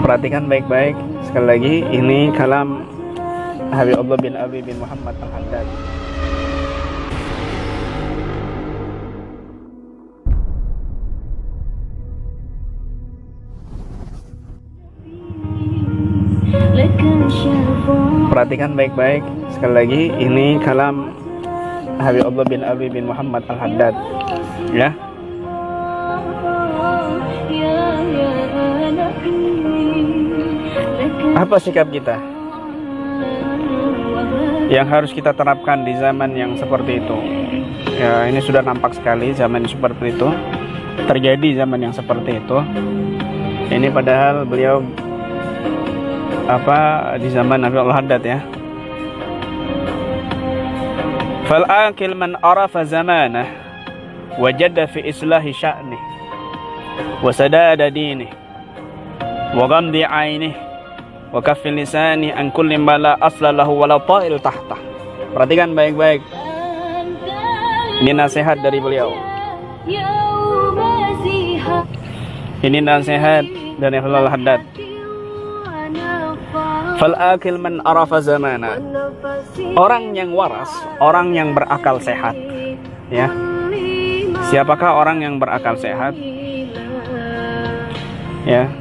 Perhatikan baik-baik. Sekali lagi, ini kalam Habib Abdullah bin Abi bin Muhammad Al-Haddad. Perhatikan baik-baik. Sekali lagi, ini kalam Habib Abdullah bin Abi bin Muhammad Al-Haddad. Ya. Apa sikap kita yang harus kita terapkan di zaman yang seperti itu? Ya, ini sudah nampak sekali zaman yang seperti itu terjadi, zaman yang seperti itu. Ini padahal beliau di zaman Nabi Al-Haddad ya. Fal akil man arafa zamanah wajada fi islahi sya'nih wa sadada dinih wa ghamdi 'ainih wa kaffil lisani an kulli ma la asla lahu wa la ta'il tahta. Perhatikan baik-baik. Ini nasihat dari beliau. Ini nasihat dari Al-Haddad. Fal akil man arafa zamana. Orang yang waras, orang yang berakal sehat. Ya. Siapakah orang yang berakal sehat? Ya.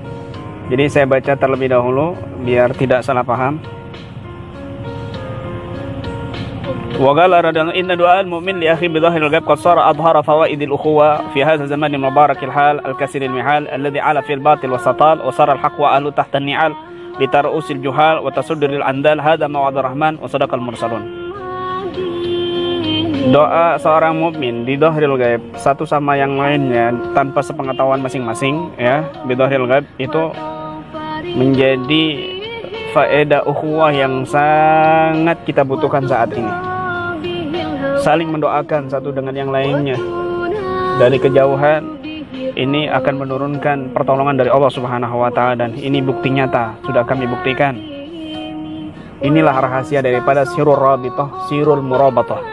Jadi saya baca terlebih dahulu biar tidak salah paham. Wa qala radhiyallahu inna du'al mu'min li akhi bi dhahiril ghaib qad sara adhara fawaidil ukhuwa fi hadha zaman mubarakil hal al-kasiril mihal alladhi ala fil batil wasatal wa sara al-haqq wa ahlu tahta an-ni'al li tar'usil juhal wa tasuddiril andal hadha mawa'dur rahman wa sadaqal mursalun. Doa seorang mukmin di dhahril ghaib satu sama yang lainnya tanpa sepengetahuan masing-masing ya, bi dhahril ghaib itu menjadi faedah ukhuwah yang sangat kita butuhkan saat ini. Saling mendoakan satu dengan yang lainnya dari kejauhan, ini akan menurunkan pertolongan dari Allah Subhanahu wa taala, dan ini bukti nyata sudah kami buktikan. Inilah rahasia daripada sirul rabitah, sirul murabatah.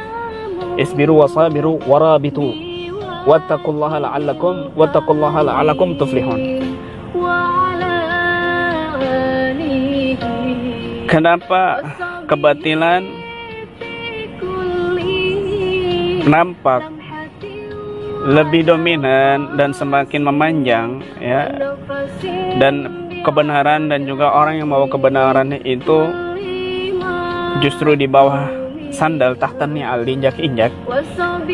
Isbiru wasabiru warabitu wattaqullaha la'allakum tuflihun. Kenapa kebatilan nampak lebih dominan dan semakin memanjang ya, dan kebenaran dan juga orang yang membawa kebenaran itu justru di bawah sandal tahtannya al diinjak-injak.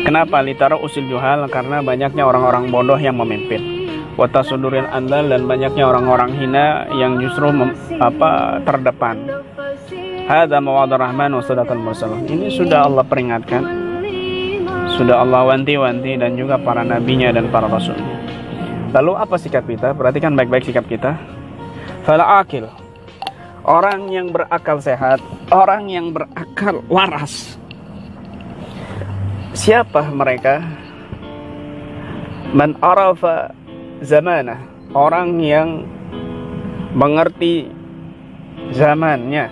Kenapa? Litara usil juhal, karena banyaknya orang-orang bodoh yang memimpin. Wata suduril andal, dan banyaknya orang-orang hina yang justru terdepan. Hadza mawa'dur rahman wa sadaqal mursalun. Ini sudah Allah peringatkan, sudah Allah wanti-wanti, dan juga para nabinya dan para rasulnya. Lalu apa sikap kita? Perhatikan baik-baik sikap kita. Fal akil, orang yang berakal sehat, orang yang berakal waras. Siapa mereka? Man arafa zamanah, orang yang mengerti zamannya,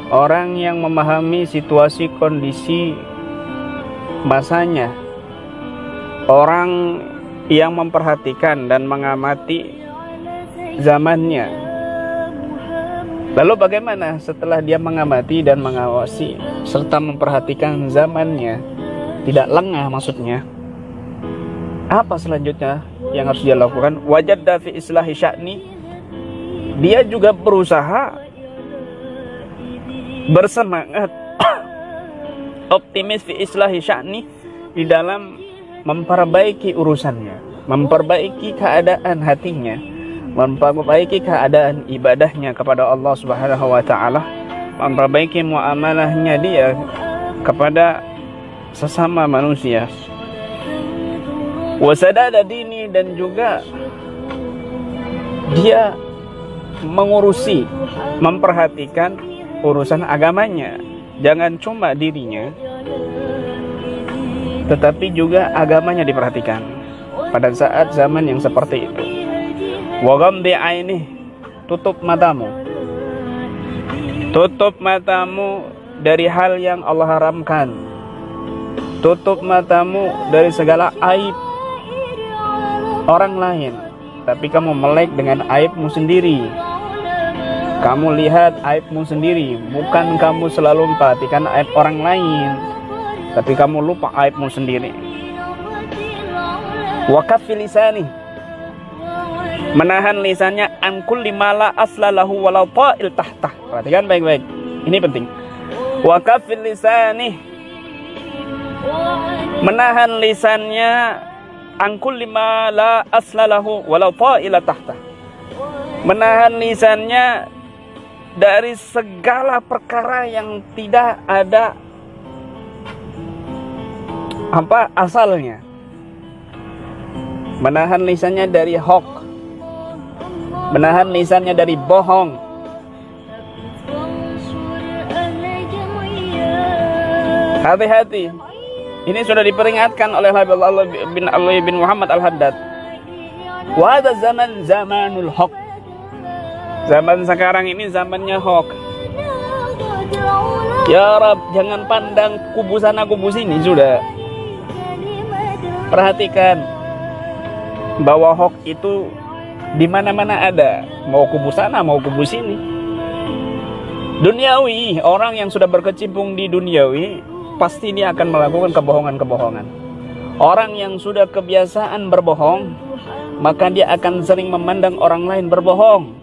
orang yang memahami situasi kondisi masanya, orang yang memperhatikan dan mengamati zamannya. Lalu bagaimana setelah dia mengamati dan mengawasi serta memperhatikan zamannya, tidak lengah maksudnya, apa selanjutnya yang harus dia lakukan? Wajadda fi islahi sya'ni, dia juga berusaha, bersemangat, optimis fi islahi sya'ni, di dalam memperbaiki urusannya, memperbaiki keadaan hatinya, memperbaiki keadaan ibadahnya kepada Allah Subhanahu wa taala, memperbaiki muamalahnya dia kepada sesama manusia. Wasadada dini, dan juga dia mengurusi, memperhatikan urusan agamanya. Jangan cuma dirinya, tetapi juga agamanya diperhatikan pada saat zaman yang seperti itu. Wa ghamdi aini, tutup matamu. Tutup matamu dari hal yang Allah haramkan. Tutup matamu dari segala aib orang lain, tapi kamu melek dengan aibmu sendiri. Kamu lihat aibmu sendiri, bukan kamu selalu memperhatikan aib orang lain, tapi kamu lupa aibmu sendiri. Wa kaffi lisani, menahan lisannya an kulli ma la asla lahu walau ta'il tahtah. Perhatikan baik-baik, ini penting. Wa kaffi lisani, menahan lisannya an kulli ma la asla lahu walau ta'il tahtah. Menahan lisannya dari segala perkara yang tidak ada asalnya. Menahan lisannya dari hoax, menahan lisannya dari bohong. Hati-hati, ini sudah diperingatkan oleh Ali bin Muhammad Al-Haddad. Wa hadza zaman zamanul hoax. Zaman sekarang ini zamannya hoax. Ya Rab, jangan pandang kubu sana kubu sini, sudah. Perhatikan bahwa hoax itu di mana-mana ada, mau kubu sana mau kubu sini. Duniawi, orang yang sudah berkecimpung di duniawi pasti dia akan melakukan kebohongan-kebohongan. Orang yang sudah kebiasaan berbohong, maka dia akan sering memandang orang lain berbohong,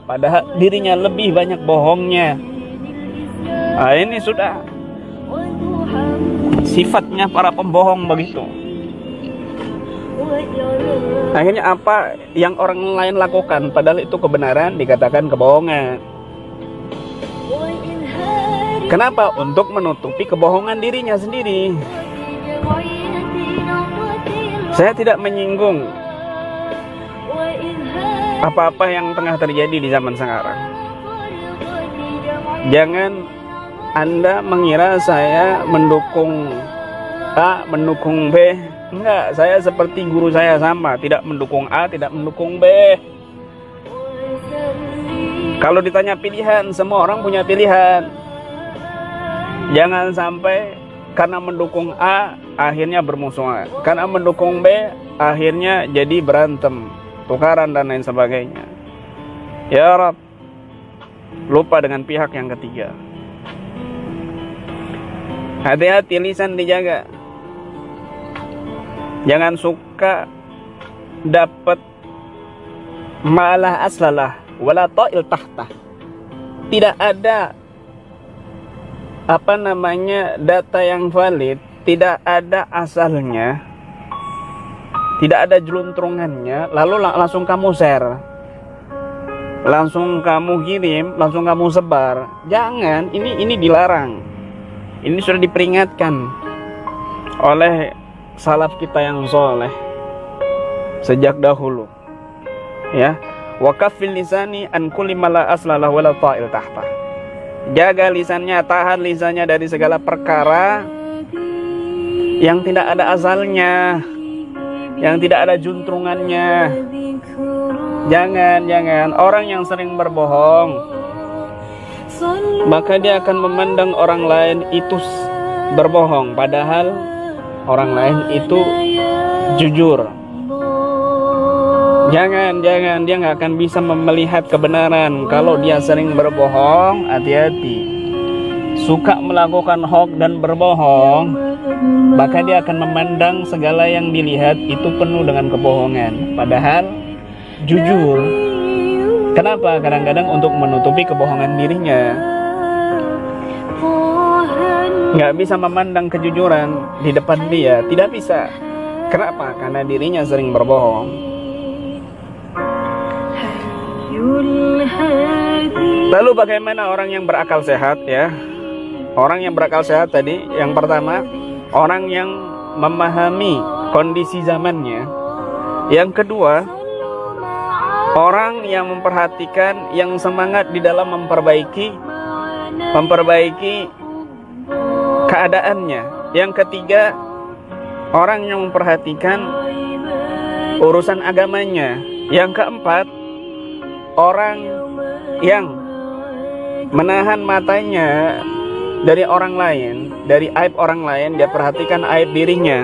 padahal dirinya lebih banyak bohongnya. Nah, ini sudah sifatnya para pembohong begitu. Akhirnya apa yang orang lain lakukan padahal itu kebenaran dikatakan kebohongan. Kenapa? Untuk menutupi kebohongan dirinya sendiri. Saya tidak menyinggung apa-apa yang tengah terjadi di zaman sekarang. Jangan Anda mengira saya mendukung A, mendukung B. Enggak, saya seperti guru saya sama, tidak mendukung A, tidak mendukung B. Kalau ditanya pilihan, semua orang punya pilihan. Jangan sampai karena mendukung A akhirnya bermusuhan, karena mendukung B akhirnya jadi berantem, tukaran dan lain sebagainya. Ya Rab, lupa dengan pihak yang ketiga. Hati-hati, lisan dijaga. Jangan suka dapat malah aslalah wala ta'il tahtah. Tidak ada data yang valid, tidak ada asalnya, tidak ada jeluntrungannya, lalu langsung kamu share, langsung kamu kirim, langsung kamu sebar. Jangan, ini dilarang. Ini sudah diperingatkan oleh salaf kita yang soleh sejak dahulu, ya. Wa kaffil lisani an kulli ma la asla lahu wa la ta'il tahta. Jaga lisannya, tahan lisannya dari segala perkara yang tidak ada asalnya, yang tidak ada juntrungannya. Jangan orang yang sering berbohong, maka dia akan memandang orang lain itu berbohong, padahal orang lain itu jujur. Jangan, dia nggak akan bisa melihat kebenaran. Kalau dia sering berbohong, hati-hati. Suka melakukan hoax dan berbohong, maka dia akan memandang segala yang dilihat itu penuh dengan kebohongan, padahal jujur. Kenapa? Kadang-kadang untuk menutupi kebohongan dirinya. Nggak bisa memandang kejujuran di depan dia, tidak bisa. Kenapa? Karena dirinya sering berbohong. Lalu bagaimana orang yang berakal sehat, ya? Orang yang berakal sehat tadi, yang pertama, orang yang memahami kondisi zamannya. Yang kedua, Orang yang memperhatikan, yang semangat di dalam memperbaiki keadaannya. Yang ketiga, orang yang memperhatikan urusan agamanya. Yang keempat, orang yang menahan matanya dari orang lain, dari aib orang lain. Dia perhatikan aib dirinya,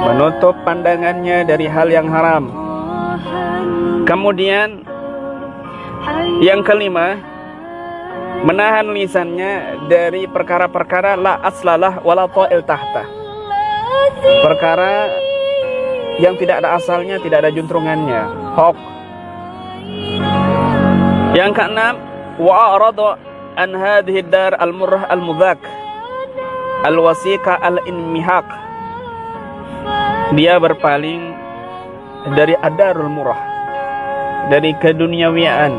menutup pandangannya dari hal yang haram. Kemudian yang kelima, menahan lisannya dari perkara-perkara la aslalah wala ta'il tahta, perkara yang tidak ada asalnya, tidak ada juntrungannya, hoax. Yang keenam, wa'arada an hadhihi dar al-murrah al-mudhak al-wasiqa al-inmihaq. Dia berpaling dari adarul murah, dari keduniawian.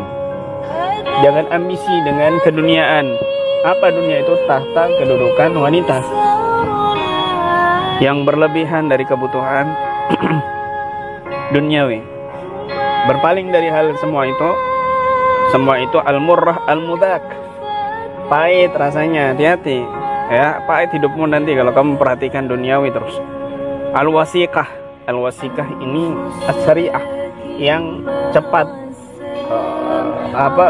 Jangan ambisi dengan keduniaan. Apa dunia itu? Tahta, kedudukan wanita yang berlebihan dari kebutuhan duniawi. Berpaling dari hal semua itu. Semua itu al-murrah al-mudak, pahit rasanya. Hati-hati ya, pahit hidupmu nanti kalau kamu perhatikan duniawi terus. Al-wasiqah, al-wasiqah ini as-syariah, yang cepat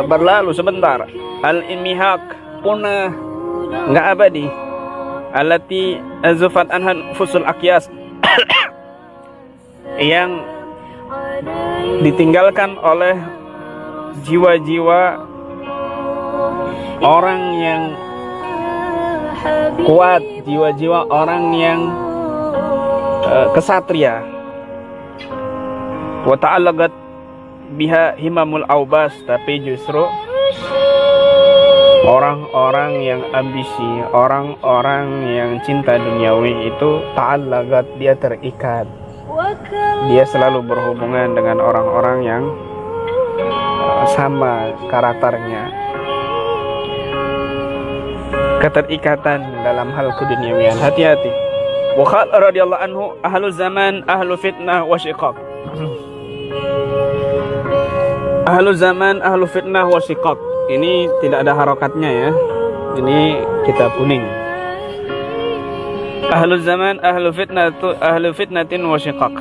berlalu sebentar. Al-imihaq, punah, enggak abadi. Allati azufat anhan fusul akyas yang ditinggalkan oleh jiwa-jiwa orang yang kuat, jiwa-jiwa orang yang kesatria. Wa ta'allaqat biha himamul aubas, tapi justru orang-orang yang ambisi, orang-orang yang cinta duniawi itu ta'allaqat, dia terikat. Dia selalu berhubungan dengan orang-orang yang sama karakternya. Keterikatan dalam hal keduniawian. Hati-hati. Wa qala radhiyallahu anhu, ahlu zaman ahlu fitnah wa syiqaq. Ahlu zaman ahlu fitnah wa syiqaq. Ini tidak ada harokatnya ya. Ini kitab kuning. Ahlu zaman ahlu fitnatin wa syiqaq.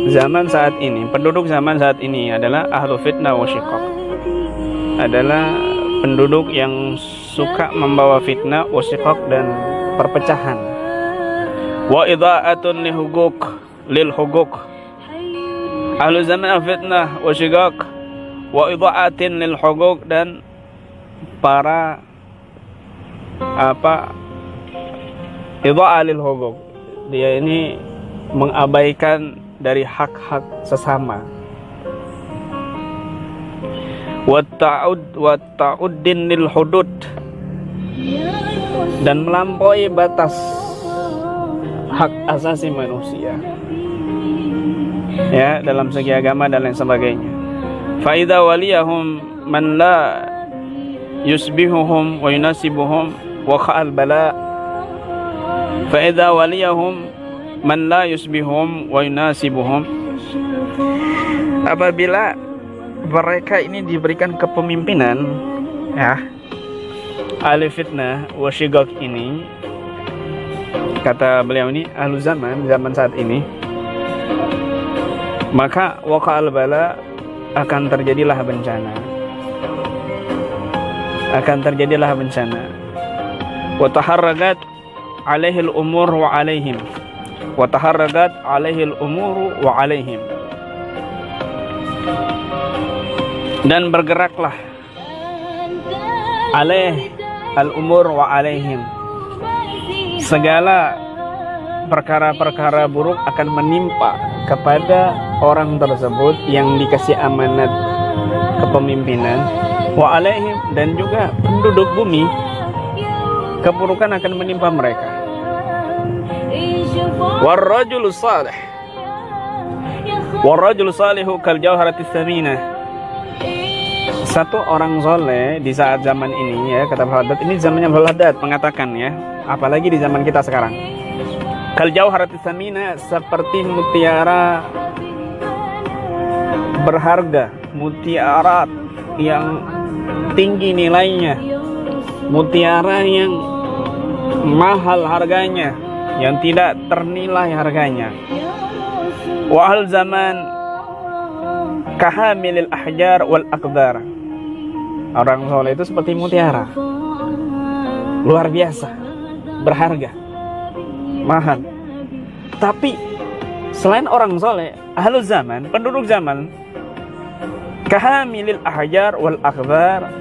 Zaman saat ini, penduduk zaman saat ini adalah ahlu fitnah wa syiqaq, adalah penduduk yang suka membawa fitnah wa syiqaq dan perpecahan. Wa idha'atun lil huquq. Ahlu zaman fitnah wa syiqaq wa idha'atin lil huquq, dan para idha'a lil huquq, dia ini mengabaikan dari hak-hak sesama. Wa ta'uddin lil hudud, dan melampaui batas hak asasi manusia ya, dalam segi agama dan lain sebagainya. Fa idza waliyahum man la yusbihuhum wa yunasibuhum wa kha'al bala. Fa idza waliyahum man la yusbihum wa yunasibuhum, apabila mereka ini diberikan kepemimpinan ya, ahli fitnah wa syiqaq ini, kata beliau ini ahlu zaman saat ini, maka waqa'al bala, akan terjadilah bencana. Wa taharragat alaihil umur wa alaihim. Wataharragat alaihil umuru wa alaihim, dan bergeraklah alaih al umur wa alaihim, segala perkara-perkara buruk akan menimpa kepada orang tersebut yang dikasih amanat kepemimpinan, wa alaihim, dan juga penduduk bumi, keburukan akan menimpa mereka. Warrajul salihu kal jawharatis saminah. Satu orang soleh di saat zaman ini ya, kata Al-Haddad, ini zamannya Al-Haddad mengatakan ya, apalagi di zaman kita sekarang. Kal jawharatis saminah, seperti mutiara berharga, mutiara yang tinggi nilainya, mutiara yang mahal harganya, yang tidak ternilai harganya. Wa ahal zaman kahamilil ahjar wal aqdar. Orang soleh itu seperti mutiara, luar biasa, berharga, mahal. Tapi selain orang soleh, ahlu zaman, penduduk zaman, kahamilil ahjar wal aqdar,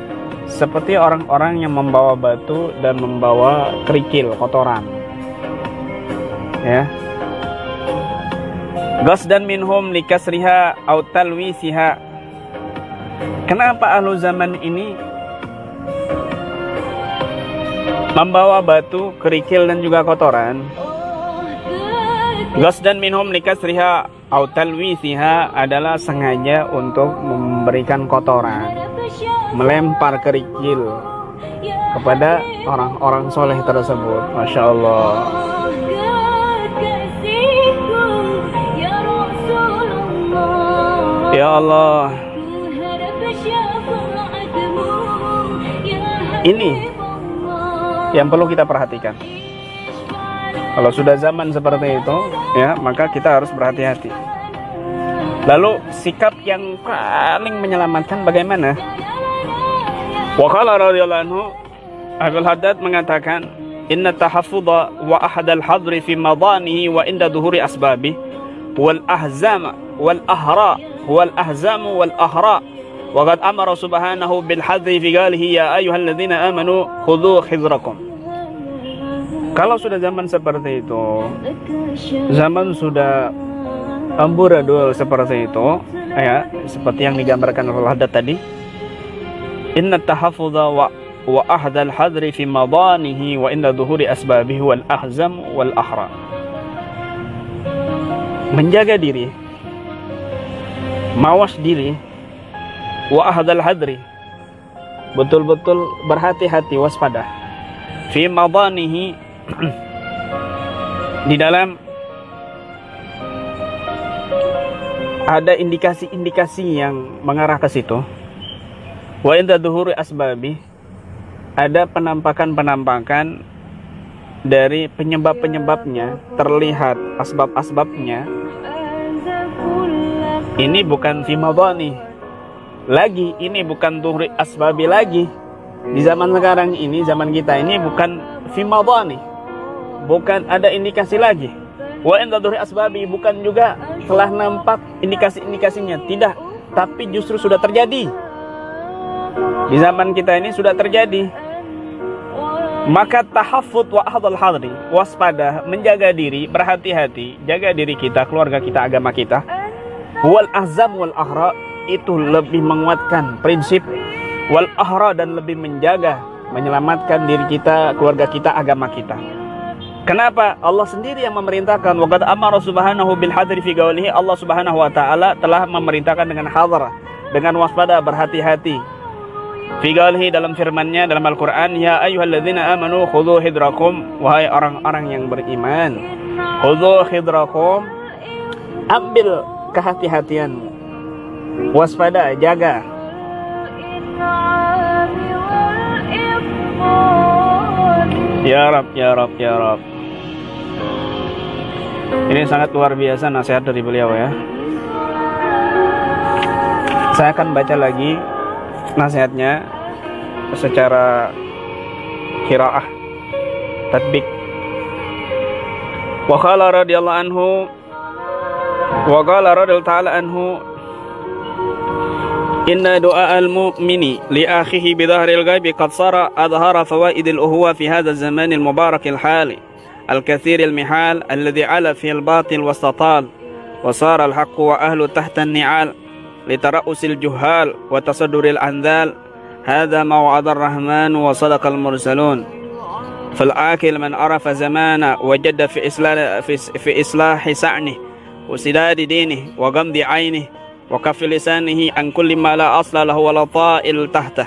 seperti orang-orang yang membawa batu dan membawa kerikil, kotoran. Ya. Qasdan minhum likasriha aw talwisiha. Kenapa ahlu zaman ini membawa batu, kerikil dan juga kotoran? Qasdan minhum likasriha aw talwisiha adalah sengaja untuk memberikan kotoran, melempar kerikil kepada orang-orang soleh tersebut. Masya Allah. Ya Allah, ini yang perlu kita perhatikan. Kalau sudah zaman seperti itu, ya, maka kita harus berhati-hati. Lalu sikap yang paling menyelamatkan bagaimana? Wa qala radhiyallahu anhu, Abdul Haddad mengatakan, inna tahaffudha wa ahadal hadri fi madanihi wa inda duhuri asbabi wal ahzama wal ahra wal ahzamu wal ahra wa qad amara subhanahu bil hadri fi qalihi ya ayyuhalladzina amanu khudhu hidrakum. Kalau sudah zaman seperti itu, zaman sudah amburadul seperti itu, ya, seperti yang digambarkan oleh Haddad tadi, inna tahaffudha wa ahdal hadri fi madanihi wa inda dhuhuri asbabihi wal ahzam wal ahra. Menjaga diri, mawas diri, wa ahdal hadri, betul-betul berhati-hati, waspada, fi madanihi, di dalam ada indikasi-indikasi yang mengarah ke situ. Wa inda dhuhuri asbabi, ada penampakan-penampakan dari penyebab-penyebabnya, terlihat asbab-asbabnya. Ini bukan fi madani lagi, ini bukan dhuhuri asbabi lagi. Di zaman sekarang ini, zaman kita ini bukan fi madani, bukan ada indikasi lagi. Wa inda dhuhuri asbabi, bukan juga telah nampak indikasi-indikasinya, tidak, tapi justru sudah terjadi. Di zaman kita ini sudah terjadi. Maka tahaffud wa ahdal hadri, waspada, menjaga diri, berhati-hati, jaga diri kita, keluarga kita, agama kita. Wal azam wal ahra, itu lebih menguatkan prinsip wal ahra, dan lebih menjaga, menyelamatkan diri kita, keluarga kita, agama kita. Kenapa? Allah sendiri yang memerintahkan. Wa qad amara subhanahu bil hadri fi qawlihi, Allah subhanahu wa ta'ala telah memerintahkan dengan hadar, dengan waspada, berhati-hati. Fi qawlihi, dalam firman-Nya dalam Al-Qur'an, ya ayyuhalladzina amanu khudhu hidrakum, wahai orang-orang yang beriman, khudhu hidrakum, ambil kehati-hatian, waspada, jaga. Ya Rab, ya Rab, ya Rab. Ini sangat luar biasa nasihat dari beliau, ya. Saya akan baca lagi nasihatnya secara qiraah, tatbik. Wa qala radhiyallahu anhu, wa qala radhiyallahu ta'ala anhu, inna du'a al-mu'mini li akhihi bi dhahril ghaibi qad sara adhara fawaid al-uhuwa fi hadha az-zaman al-mubarak al-hali al-kathir al-mihal alladhi ala fi al-batil wastatal wa sara al-haqq wa ahlu tahta an-ni'al لترأس الجهال وتصدر الأنذال هذا ما وعد الرحمن وصدق المرسلون فالعاقل من عرف زمانه وجد في إصلاح سعنه وسداد دينه وغمض عينه وكف لسانه عن كل ما لا أصل له ولا طائل تحته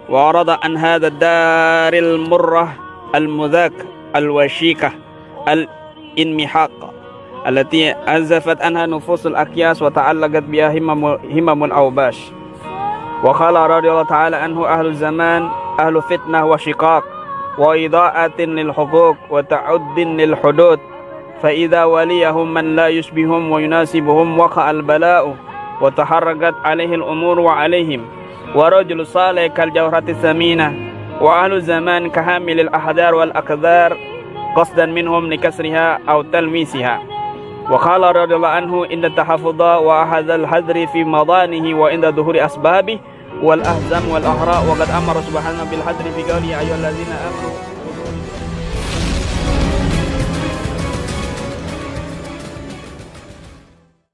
وأعرض عن هذا الدار المرة المذاك الوشيكة الانمحاق التي أزفت عنها نفوس الأكياس وتعلقت بها همم الأوباش. وقال رضي الله تعالى عنه: أهل الزمان أهل فتنة وشقاق وإضاءة للحقوق وتعد للحدود، فإذا وليهم من لا يشبههم ويناسبهم وقع البلاء وتحركت عليه الأمور وعليهم. ورجل صالح كالجوهرة الثمينة، وأهل الزمان كحامل الأحذار والأقدار قصدا منهم لكسرها أو تلميسها. وقال رضي الله عنه: إن التحفظ وأخذ الحذر في مضانه وعند ظهور أسبابه والأهزم والأهراء، وقد أمر سبحانه بالحذر في قوله: يا أيها الذين آمنوا